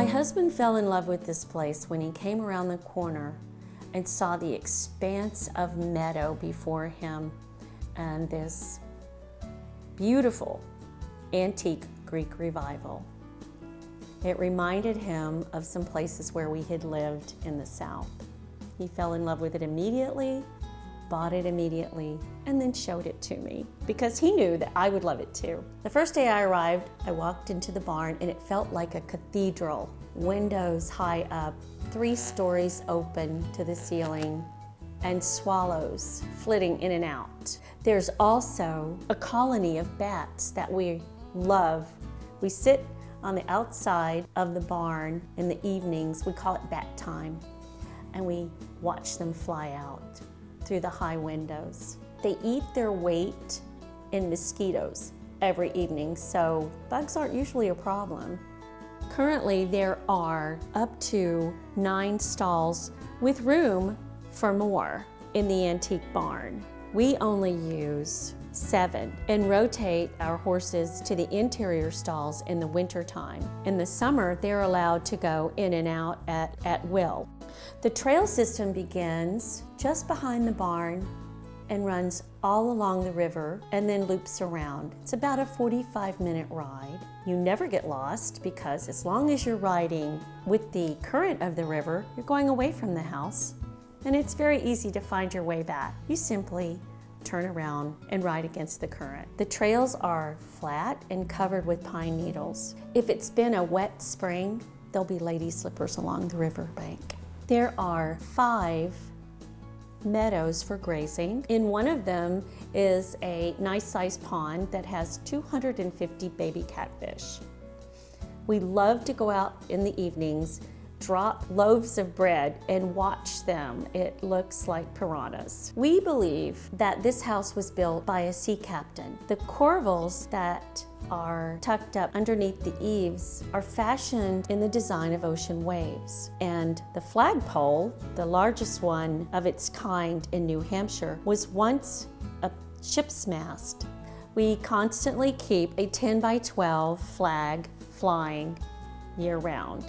My husband fell in love with this place when he came around the corner and saw the expanse of meadow before him and this beautiful antique Greek revival. It reminded him of some places where we had lived in the South. He fell in love with it immediately, bought it immediately, and then showed it to me because he knew that I would love it too. The first day I arrived, I walked into the barn and it felt like a cathedral. Windows high up, 3 stories open to the ceiling, and swallows flitting in and out. There's also a colony of bats that we love. We sit on the outside of the barn in the evenings, we call it bat time, and we watch them fly out through the high windows. They eat their weight in mosquitoes every evening, so bugs aren't usually a problem. Currently, there are up to 9 stalls with room for more in the antique barn. We only use 7 and rotate our horses to the interior stalls in the winter time. In the summer, they're allowed to go in and out at will. The trail system begins just behind the barn and runs all along the river and then loops around. It's about a 45-minute ride. You never get lost because as long as you're riding with the current of the river, you're going away from the house, and it's very easy to find your way back. You simply turn around and ride against the current. The trails are flat and covered with pine needles. If it's been a wet spring, there'll be lady slippers along the riverbank. There are 5 meadows for grazing. In one of them is a nice-sized pond that has 250 baby catfish. We love to go out in the evenings, drop loaves of bread and watch them. It looks like piranhas. We believe that this house was built by a sea captain. The corbels that are tucked up underneath the eaves are fashioned in the design of ocean waves. And the flagpole, the largest one of its kind in New Hampshire, was once a ship's mast. We constantly keep a 10 by 12 flag flying year-round.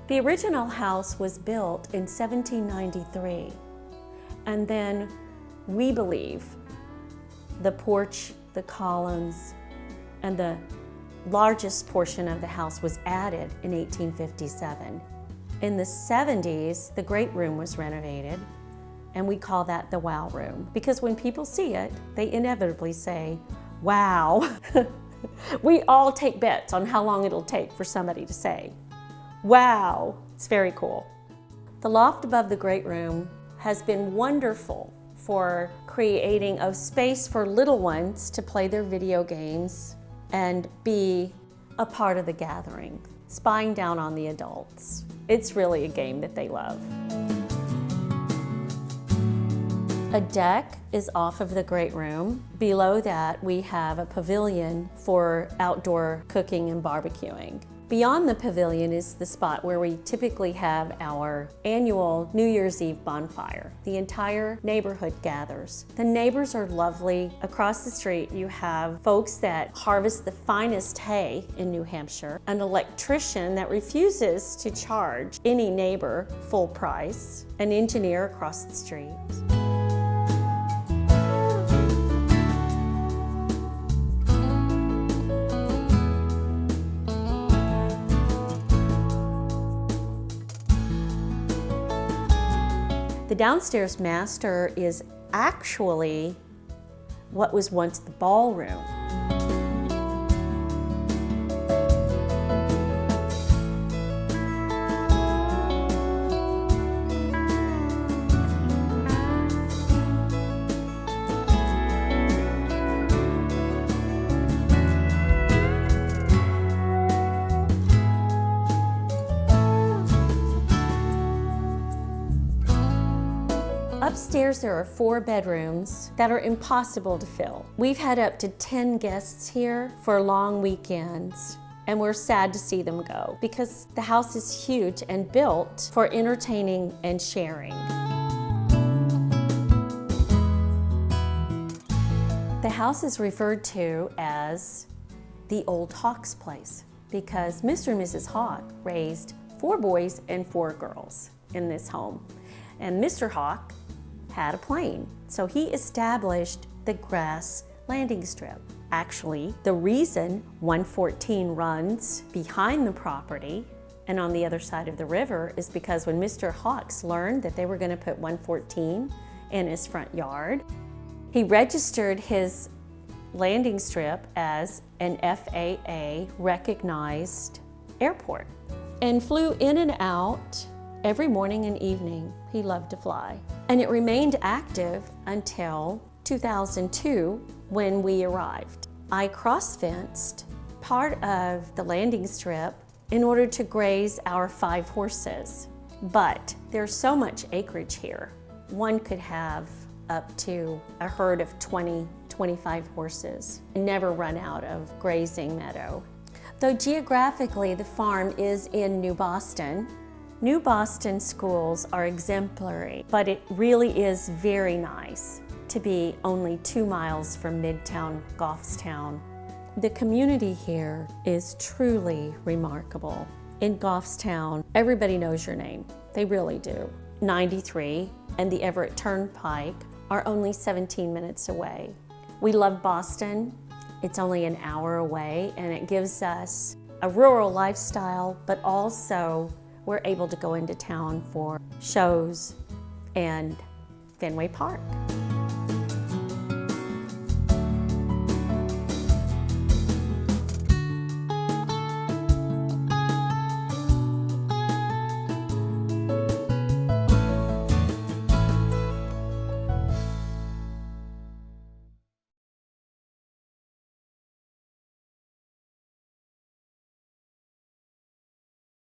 The original house was built in 1793, and then we believe the porch, the columns, and the largest portion of the house was added in 1857. In the 70s, the great room was renovated, and we call that the wow room, because when people see it, they inevitably say, wow. We all take bets on how long it'll take for somebody to say, wow, it's very cool. The loft above the great room has been wonderful for creating a space for little ones to play their video games and be a part of the gathering, spying down on the adults. It's really a game that they love. A deck is off of the great room. Below that, we have a pavilion for outdoor cooking and barbecuing. Beyond the pavilion is the spot where we typically have our annual New Year's Eve bonfire. The entire neighborhood gathers. The neighbors are lovely. Across the street, you have folks that harvest the finest hay in New Hampshire, an electrician that refuses to charge any neighbor full price, an engineer across the street. The downstairs master is actually what was once the ballroom. Upstairs there are 4 bedrooms that are impossible to fill. We've had up to 10 guests here for long weekends, and we're sad to see them go because the house is huge and built for entertaining and sharing. The house is referred to as the Old Hawk's Place because Mr. and Mrs. Hawk raised 4 boys and 4 girls in this home. And Mr. Hawk had a plane, so he established the grass landing strip. Actually, the reason 114 runs behind the property and on the other side of the river is because when Mr. Hawks learned that they were going to put 114 in his front yard, he registered his landing strip as an FAA recognized airport and flew in and out every morning and evening. He loved to fly. And it remained active until 2002 when we arrived. I cross-fenced part of the landing strip in order to graze our 5 horses. But there's so much acreage here. One could have up to a herd of 20, 25 horses and never run out of grazing meadow. Though geographically the farm is in New Boston, New Boston schools are exemplary, but it really is very nice to be only 2 miles from Midtown Goffstown. The community here is truly remarkable. In Goffstown, everybody knows your name. They really do. 93 and the Everett Turnpike are only 17 minutes away. We love Boston. It's only an hour away, and it gives us a rural lifestyle, but also we're able to go into town for shows and Fenway Park.